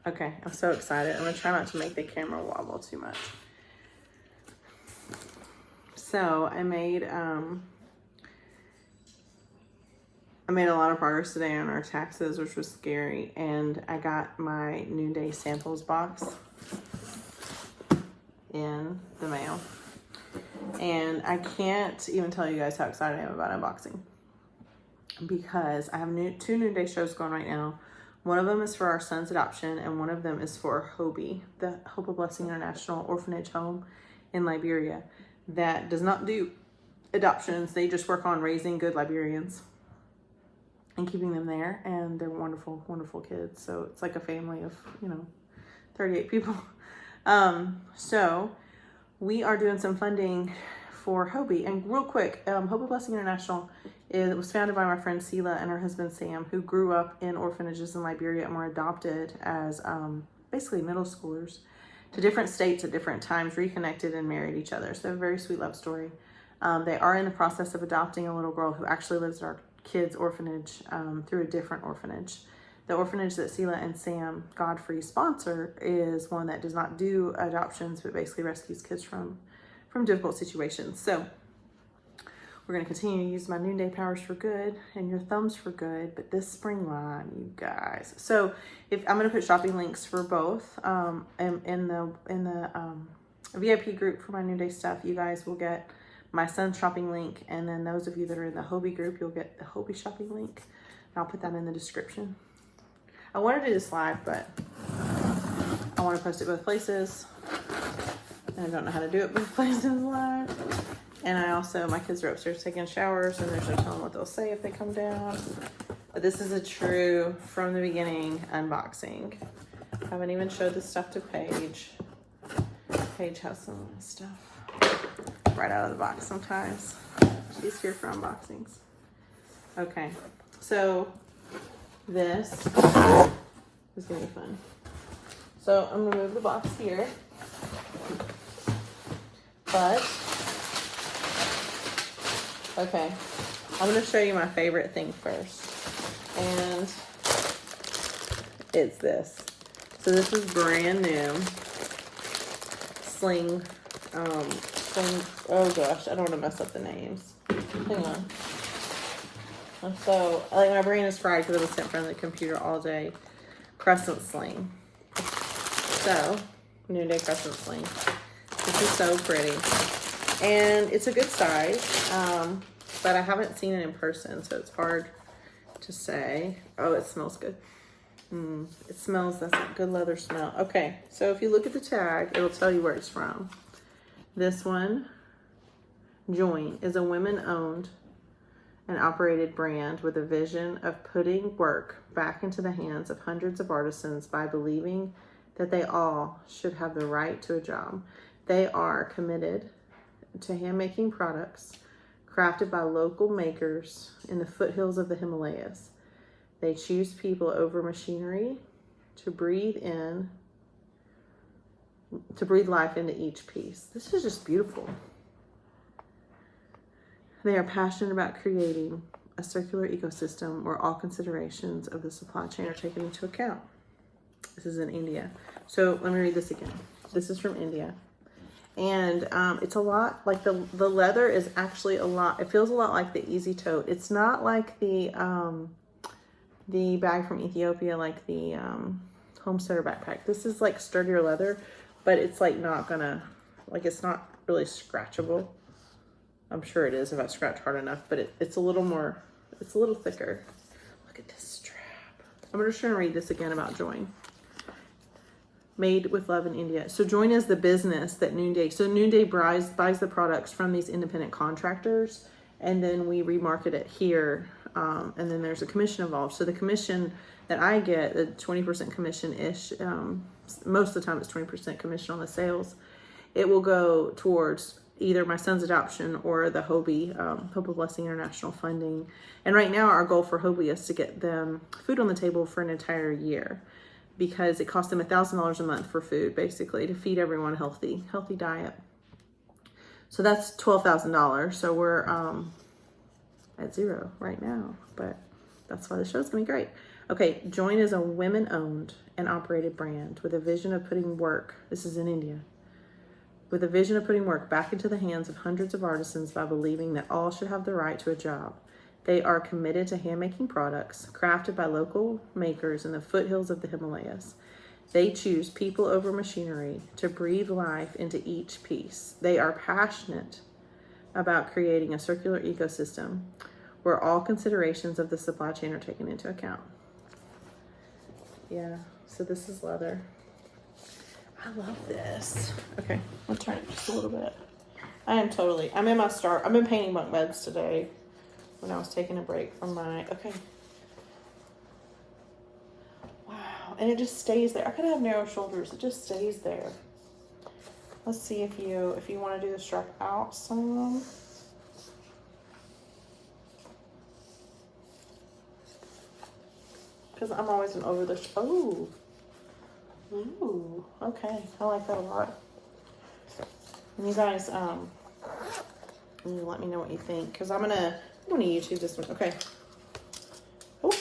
Okay, I'm so excited. I'm gonna try not to make the camera wobble too much. So I made a lot of progress today on our taxes, which was scary, and I got my Noonday samples box in the mail. And I can't even tell you guys how excited I am about unboxing, because I have two Noonday shows going right now. One of them is for our son's adoption, and one of them is for Hobie, the Hope of Blessing International Orphanage Home in Liberia that does not do adoptions. They just work on raising good Liberians and keeping them there, and they're wonderful, wonderful kids. So it's like a family of, 38 people. So we are doing some funding for Hobie. And real quick, Hope of Blessing International was founded by my friend Sela and her husband Sam, who grew up in orphanages in Liberia and were adopted as basically middle schoolers to different states at different times, reconnected and married each other. So a very sweet love story. They are in the process of adopting a little girl who actually lives at our kids' orphanage through a different orphanage. The orphanage that Sela and Sam Godfrey sponsor is one that does not do adoptions, but basically rescues kids from difficult situations. So we're going to continue to use my Noonday powers for good and your thumbs for good, but this spring line, you guys. So if I'm going to put shopping links for both in the VIP group for my Noonday stuff, you guys will get my son's shopping link, and then those of you that are in the Hobie group, you'll get the Hobie shopping link. And I'll put that in the description. I want to do this live, but I want to post it both places. And I don't know how to do it both places live. And I also, my kids are upstairs taking showers, and there's no telling what they'll say if they come down. But this is a true, from the beginning, unboxing. I haven't even showed this stuff to Paige. Paige has some of this stuff right out of the box sometimes. She's here for unboxings. Okay, so this is gonna be fun. So I'm gonna move the box here. But, okay, I'm gonna show you my favorite thing first. And it's this. So this is brand new. Sling, oh gosh, I don't want to mess up the names. Hang on. So, like, my brain is fried because I was sitting in front of the computer all day. Crescent sling. So, Noonday crescent sling. This is so pretty. And it's a good size, but I haven't seen it in person, so it's hard to say. Oh, it smells good. It smells, that's a good leather smell. Okay, so if you look at the tag, it'll tell you where it's from. This one, Join, is a women-owned and operated brand with a vision of putting work back into the hands of hundreds of artisans by believing that they all should have the right to a job. They are committed to handmaking products crafted by local makers in the foothills of the Himalayas. They choose people over machinery to breathe life into each piece. This is just beautiful. They are passionate about creating a circular ecosystem where all considerations of the supply chain are taken into account. This is in India. So let me read this again. This is from India. And it's a lot, like the leather is actually a lot, it feels a lot like the Easy Tote. It's not like the bag from Ethiopia, like the homesteader backpack. This is like sturdier leather, but it's like not gonna, like it's not really scratchable. I'm sure it is if I scratch hard enough, but it's a little more, it's a little thicker. Look at this strap. I'm just trying to read this again about Join. Made with love in India. So Join is the business that Noonday, so Noonday buys the products from these independent contractors, and then we remarket it here. And then there's a commission involved. So the commission that I get, the 20% commission-ish, most of the time it's 20% commission on the sales. It will go towards either my son's adoption or the Hobie, Hope of Blessing International funding. And right now our goal for Hobie is to get them food on the table for an entire year, because it costs them $1,000 a month for food, basically, to feed everyone a healthy diet. So that's $12,000. So we're at zero right now, but that's why the show's gonna be great. Okay, Join is a women-owned and operated brand with a vision of putting work, this is in India, with a vision of putting work back into the hands of hundreds of artisans by believing that all should have the right to a job. They are committed to handmaking products crafted by local makers in the foothills of the Himalayas. They choose people over machinery to breathe life into each piece. They are passionate about creating a circular ecosystem where all considerations of the supply chain are taken into account. Yeah, so this is leather. I love this. Okay, I'll turn it just a little bit. I'm in painting bunk beds today when I was taking a break from okay. Wow, and it just stays there. I could have narrow shoulders, it just stays there. Let's see if you want to do the strap out some. Because I'm always an over the ooh, okay, I like that a lot. And you guys, let me know what you think, because I'm gonna YouTube this one. Okay. Oh.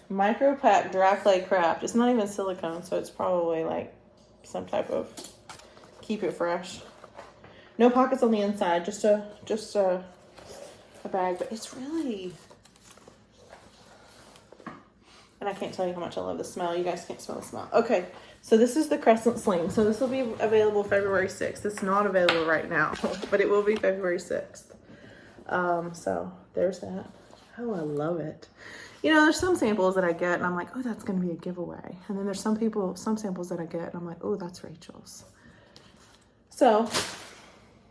Micro pack dry clay craft. It's not even silicone, so it's probably like some type of keep it fresh. No pockets on the inside, just a bag, but it's really. And I can't tell you how much I love the smell. You guys can't smell the smell. Okay, so this is the crescent sling. So this will be available February 6th. It's not available right now, but it will be February 6th. So there's that. Oh, I love it. You know, there's some samples that I get and I'm like, oh, that's going to be a giveaway. And then there's some samples that I get and I'm like, oh, that's Rachel's. So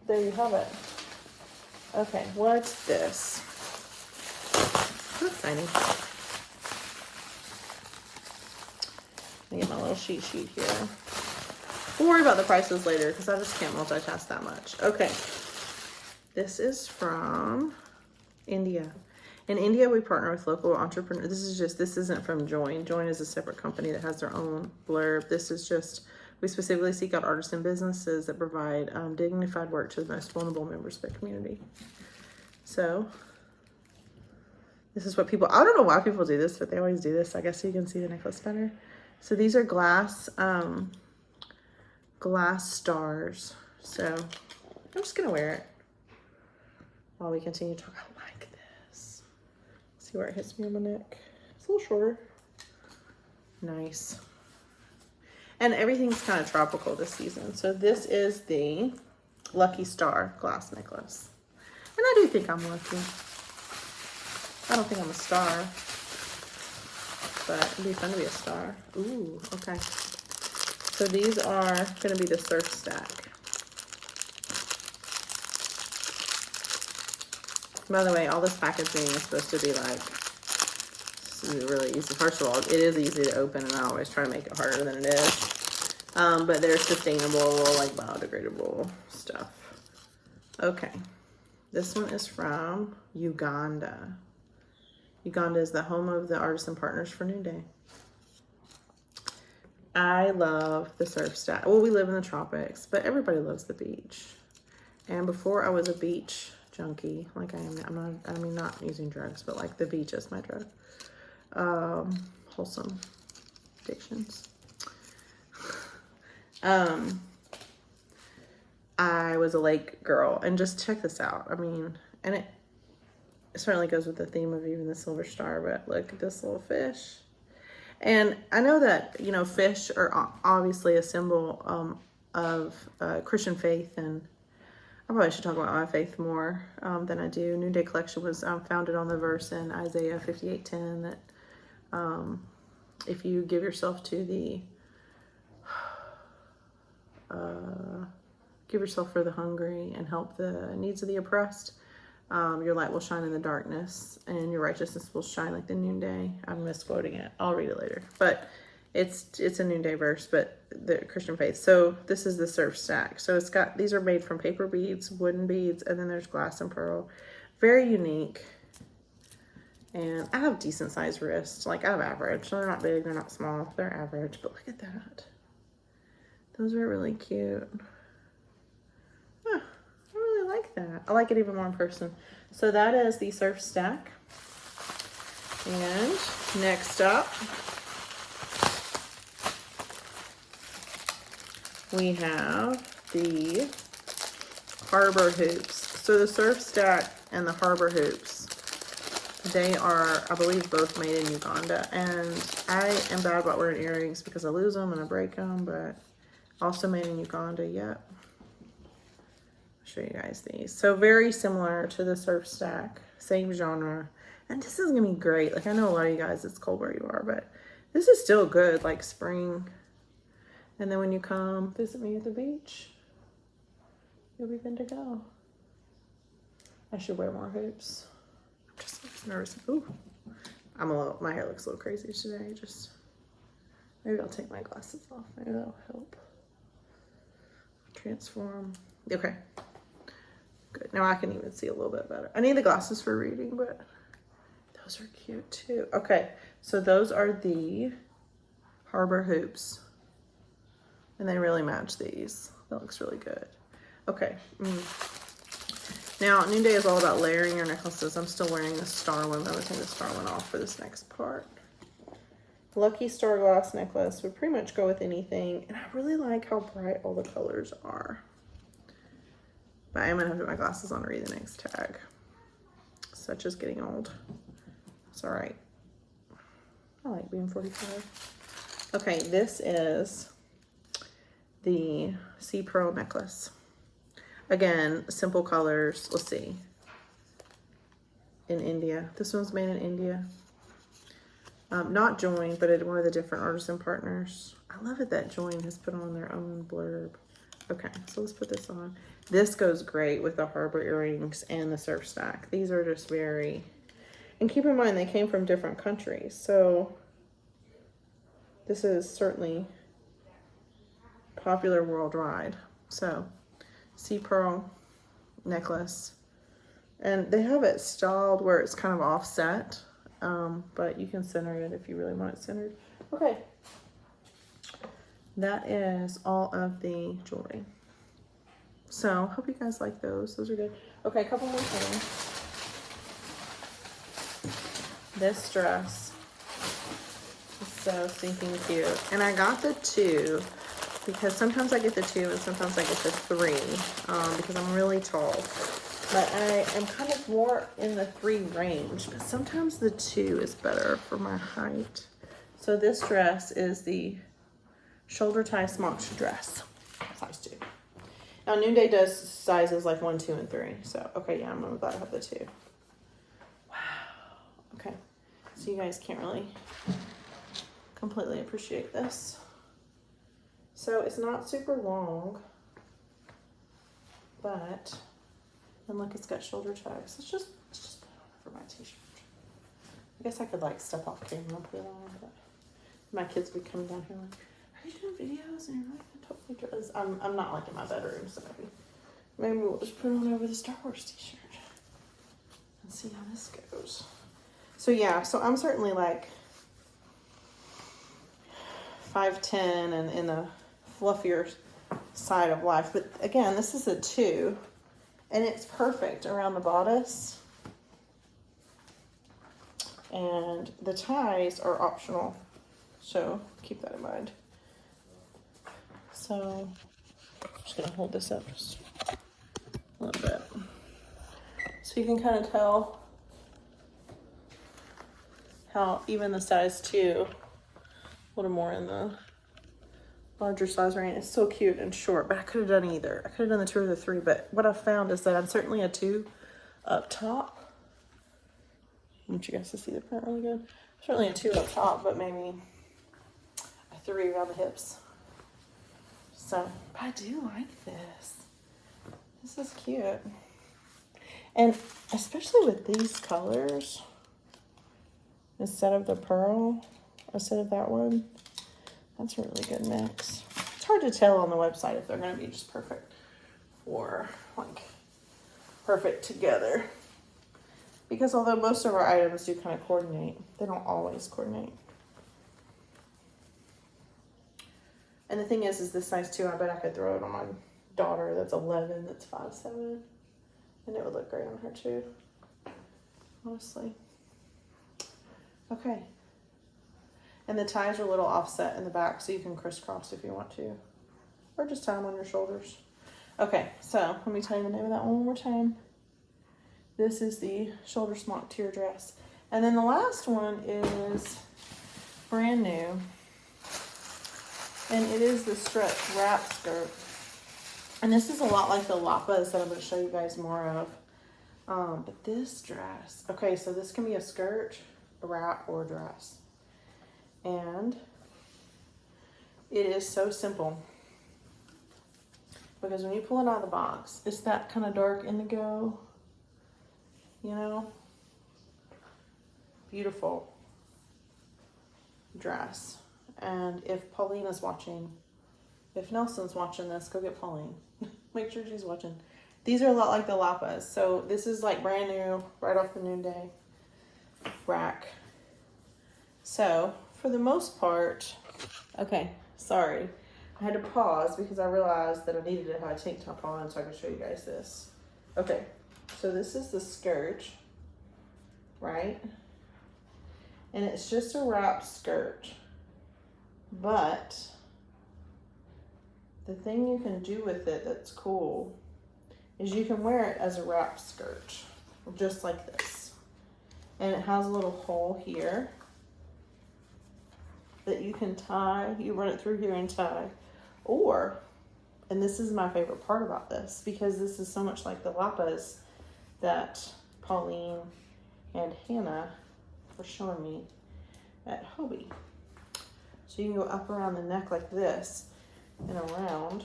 there you have it. Okay, what's this? So exciting. Let me get my little sheet here. We'll worry about the prices later because I just can't multitask that much. Okay. This is from India. In India, we partner with local entrepreneurs. This isn't from Join. Join is a separate company that has their own blurb. This is just, we specifically seek out artisan businesses that provide dignified work to the most vulnerable members of the community. So this is what people, I don't know why people do this, but they always do this. I guess so you can see the necklace better. So these are glass stars. So I'm just gonna wear it while we continue to talk. I like this. See where it hits me on my neck. It's a little shorter. Nice. And everything's kind of tropical this season. So this is the Lucky Star glass necklace. And I do think I'm lucky. I don't think I'm a star, but it'd be fun to be a star. Ooh, okay. So these are going to be the surf stack. By the way, all this packaging is supposed to be like, this is really easy. First of all, it is easy to open, and I always try to make it harder than it is. But they're sustainable, like biodegradable stuff. Okay. This one is from Uganda. Uganda is the home of the artisan partners for Noonday. I love the surf stack. Well, we live in the tropics, but everybody loves the beach. And before I was a beach junkie, like I am now. Not using drugs, but like the beach is my drug. Wholesome addictions. I was a lake girl, and just check this out. I mean, and it certainly goes with the theme of even the silver star, but look at this little fish. And I know that, you know, fish are obviously a symbol of Christian faith, and I probably should talk about my faith more than I do. Noonday Collection was founded on the verse in Isaiah 58:10 that if you give yourself to the give yourself for the hungry and help the needs of the oppressed, your light will shine in the darkness and your righteousness will shine like the noonday. I'm misquoting it. I'll read it later. But it's a noonday verse, but the Christian faith. So this is the surf stack. So it's got, these are made from paper beads, wooden beads, and then there's glass and pearl. Very unique. And I have decent sized wrists. Like I have average. So they're not big, they're not small. They're average. But look at that. Those are really cute. Huh, I really like that. I like it even more in person. So that is the surf stack. And next up, we have the Harbor hoops. So the Surf Stack and the Harbor hoops, they are, I believe, both made in Uganda. And I am bad about wearing earrings because I lose them and I break them, but also made in Uganda. Yep. I'll show you guys these. So very similar to the Surf Stack, same genre. And this is gonna be great. Like, I know a lot of you guys, it's cold where you are, but this is still good, like spring. And then when you come visit me at the beach, you'll be good to go. I should wear more hoops. I'm just nervous. Ooh, my hair looks a little crazy today. Maybe I'll take my glasses off. Maybe that'll help. Transform. Okay, good. Now I can even see a little bit better. I need the glasses for reading, but those are cute too. Okay, so those are the Harbor hoops. And they really match these. That looks really good. Okay. Now, Noonday is all about layering your necklaces. I'm still wearing the star one. I'm going to take the star one off for this next part. Lucky Star glass necklace would pretty much go with anything. And I really like how bright all the colors are. But I am going to have to put my glasses on to read the next tag. Such as getting old. It's all right. I like being 45. Okay, this is the Sea Pearl necklace. Again, simple colors. Let's see. In India. This one's made in India. Not Join, but at one of the different artisan partners. I love it that Join has put on their own blurb. Okay, so let's put this on. This goes great with the Harbor earrings and the Surf Stack. These are just very... And keep in mind, they came from different countries. So this is certainly popular worldwide. So Sea Pearl necklace, and they have it styled where it's kind of offset, but you can center it if you really want it centered. Okay, that is all of the jewelry. So hope you guys like those. Those are good. Okay, a couple more things. This dress is so stinking cute, and I got the 2 because sometimes I get the 2 and sometimes I get the 3 because I'm really tall. But I am kind of more in the 3 range, but sometimes the 2 is better for my height. So this dress is the shoulder tie smocked dress, size 2. Now Noonday does sizes like 1, 2, and 3. So, okay, yeah, I'm really glad I have the 2. Wow. Okay, so you guys can't really completely appreciate this. So it's not super long, but then look, it's got shoulder tags. Let's just put it on for my t-shirt. I guess I could like step off camera and put it on, but my kids would come down here like, are you doing videos? And you're like, I totally dress. I'm not like in my bedroom, so maybe we'll just put it on over the Star Wars t-shirt and see how this goes. So yeah, so I'm certainly like 5'10" and in the fluffier side of life, but again, this is a 2 and it's perfect around the bodice, and the ties are optional, so keep that in mind. So I'm just gonna hold this up just a little bit so you can kind of tell how even the size 2, a little more in the larger size range. It's so cute and short, but I could have done either. I could have done the 2 or the 3, but what I've found is that I'm certainly a 2 up top. I want you guys to see the print really good. Certainly a 2 up top, but maybe a 3 around the hips. So, but I do like this. This is cute. And especially with these colors, instead of the pearl, instead of that one, that's a really good mix. It's hard to tell on the website if they're going to be just perfect or like perfect together. Because although most of our items do kind of coordinate, they don't always coordinate. And the thing is this size 2, I bet I could throw it on my daughter that's 11, that's 5'7", and it would look great on her too, honestly. Okay. And the ties are a little offset in the back, so you can crisscross if you want to. Or just tie them on your shoulders. Okay, so let me tell you the name of that one more time. This is the shoulder smock tier dress. And then the last one is brand new. And it is the stretch wrap skirt. And this is a lot like the Lapas that I'm going to show you guys more of. But this dress, okay, so this can be a skirt, a wrap, or a dress. And it is so simple. Because when you pull it out of the box, it's that kind of dark indigo, you know? Beautiful dress. And if Pauline is watching, if Nelson's watching this, go get Pauline. Make sure she's watching. These are a lot like the Lapas. So this is like brand new, right off the Noonday rack. So for the most part, okay, sorry. I had to pause because I realized that I needed to have a tank top on so I could show you guys this. Okay, so this is the skirt, right? And it's just a wrap skirt. But the thing you can do with it that's cool is you can wear it as a wrap skirt, just like this. And it has a little hole here that you can tie. You run it through here and tie. Or, and this is my favorite part about this, because this is so much like the Lapas that Pauline and Hannah were showing me at Hobie. So you can go up around the neck like this and around.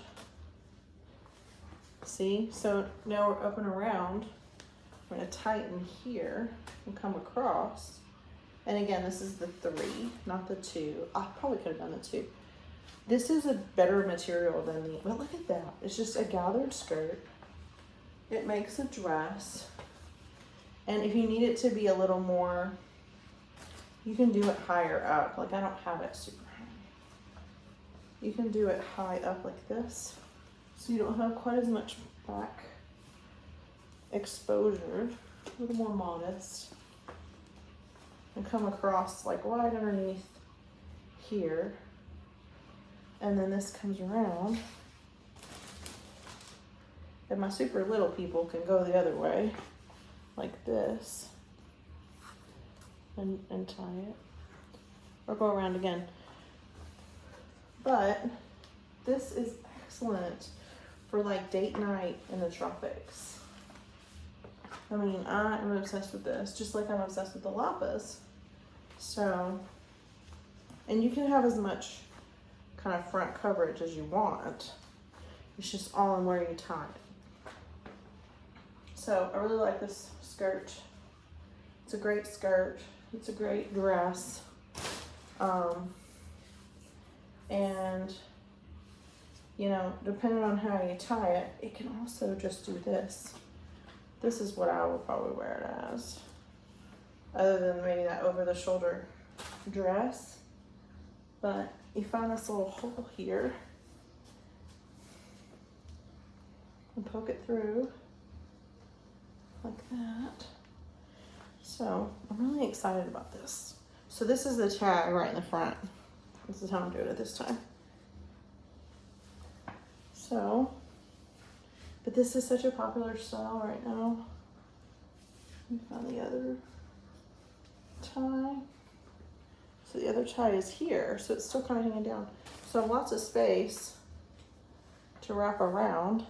See? So now we're up and around. We're going to tighten here and come across. And again, this is the 3, not the 2. I probably could have done the 2. This is a better material than the, but look at that. It's just a gathered skirt. It makes a dress. And if you need it to be a little more, you can do it higher up. Like I don't have it super high. You can do it high up like this. So you don't have quite as much back exposure. A little more modest. And come across like wide underneath here. And then this comes around. And my super little people can go the other way, like this, and tie it. Or go around again. But this is excellent for like date night in the tropics. I mean, I am obsessed with this, just like I'm obsessed with the Lapas. So, and you can have as much kind of front coverage as you want. It's just all in where you tie it. So I really like this skirt. It's a great skirt. It's a great dress. And you know, depending on how you tie it, it can also just do this. This is what I would probably wear it as. Other than maybe that over the shoulder dress. But you find this little hole here and poke it through like that. So I'm really excited about this. So this is the tag right in the front. This is how I'm doing it this time. So, but this is such a popular style right now. Let me find the other tie. So the other tie is here, so it's still kind of hanging down. So I have lots of space to wrap around.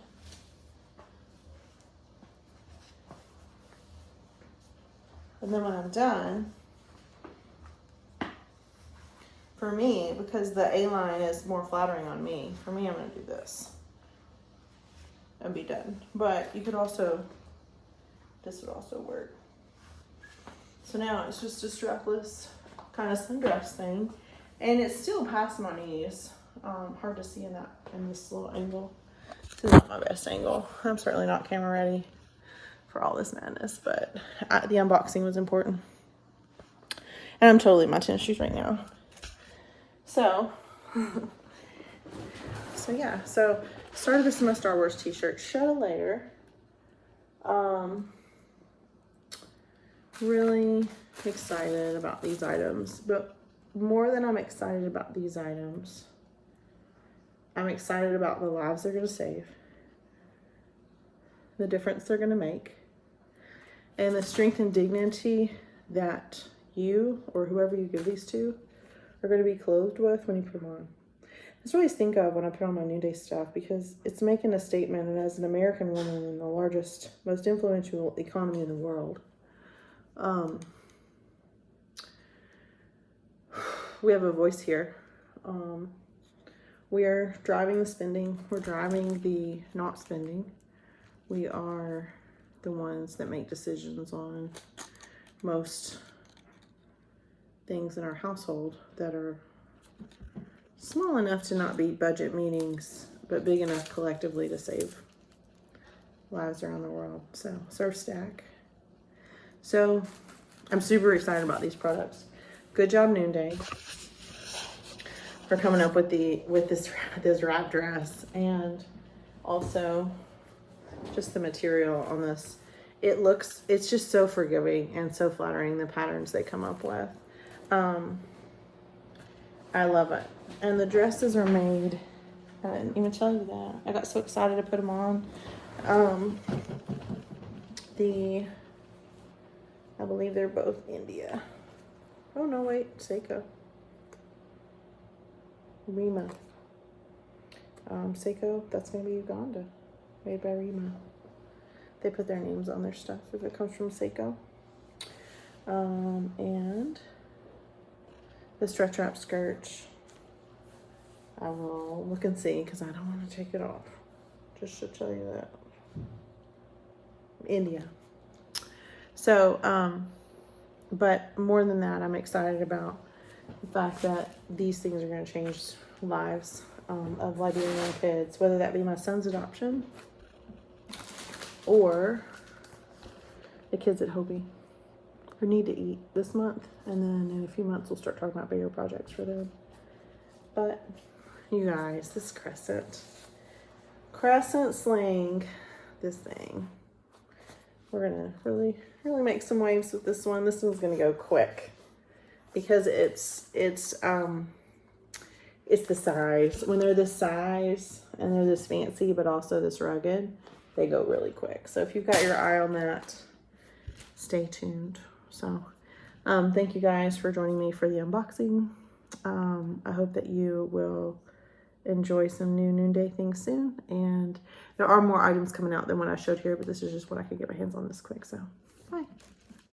And then when I'm done, for me, because the A-line is more flattering on me, for me, I'm gonna do this and be done. But you could also, this would also work. So now it's just a strapless kind of sundress thing, and it's still past my knees. Hard to see in this little angle. This is not my best angle. I'm certainly not camera ready for all this madness, but the unboxing was important. And I'm totally in my tennis shoes right now. So, yeah. So started this in my Star Wars t-shirt. Shed a layer. really excited about these items, but more than I'm excited about these items, I'm excited about the lives they're going to save, the difference they're going to make, and the strength and dignity that you or whoever you give these to are going to be clothed with when you put them on. That's what I always think of when I put on my Noonday stuff, because it's making a statement. And as an American woman in the largest, most influential economy in the world, we have a voice here. We are driving the spending. We're driving the not spending. We are the ones that make decisions on most things in our household that are small enough to not be budget meetings, but big enough collectively to save lives around the world. So, Surf Stack. So, I'm super excited about these products. Good job, Noonday, for coming up with this wrap dress, and also just the material on this. It's just so forgiving and so flattering, the patterns they come up with. I love it. And the dresses are made, I didn't even tell you that. I got so excited to put them on. I believe they're both India. Oh no, wait, Seiko. Rima. Seiko, that's gonna be Uganda. Made by Rima. They put their names on their stuff if it comes from Seiko. And the stretch wrap skirt, I will look and see, because I don't want to take it off. Just to tell you that. India. So, but more than that, I'm excited about the fact that these things are going to change lives of Liberian kids, whether that be my son's adoption or the kids at Hobie who need to eat this month, and then in a few months we'll start talking about bigger projects for them. But you guys, this crescent sling, this thing, we're gonna really make some waves with this one. This one's gonna go quick because it's the size. When they're this size and they're this fancy but also this rugged, they go really quick. So if you've got your eye on that, stay tuned. So thank you guys for joining me for the unboxing. I hope that you will enjoy some new Noonday things soon. And there are more items coming out than what I showed here, but this is just what I could get my hands on this quick. So bye.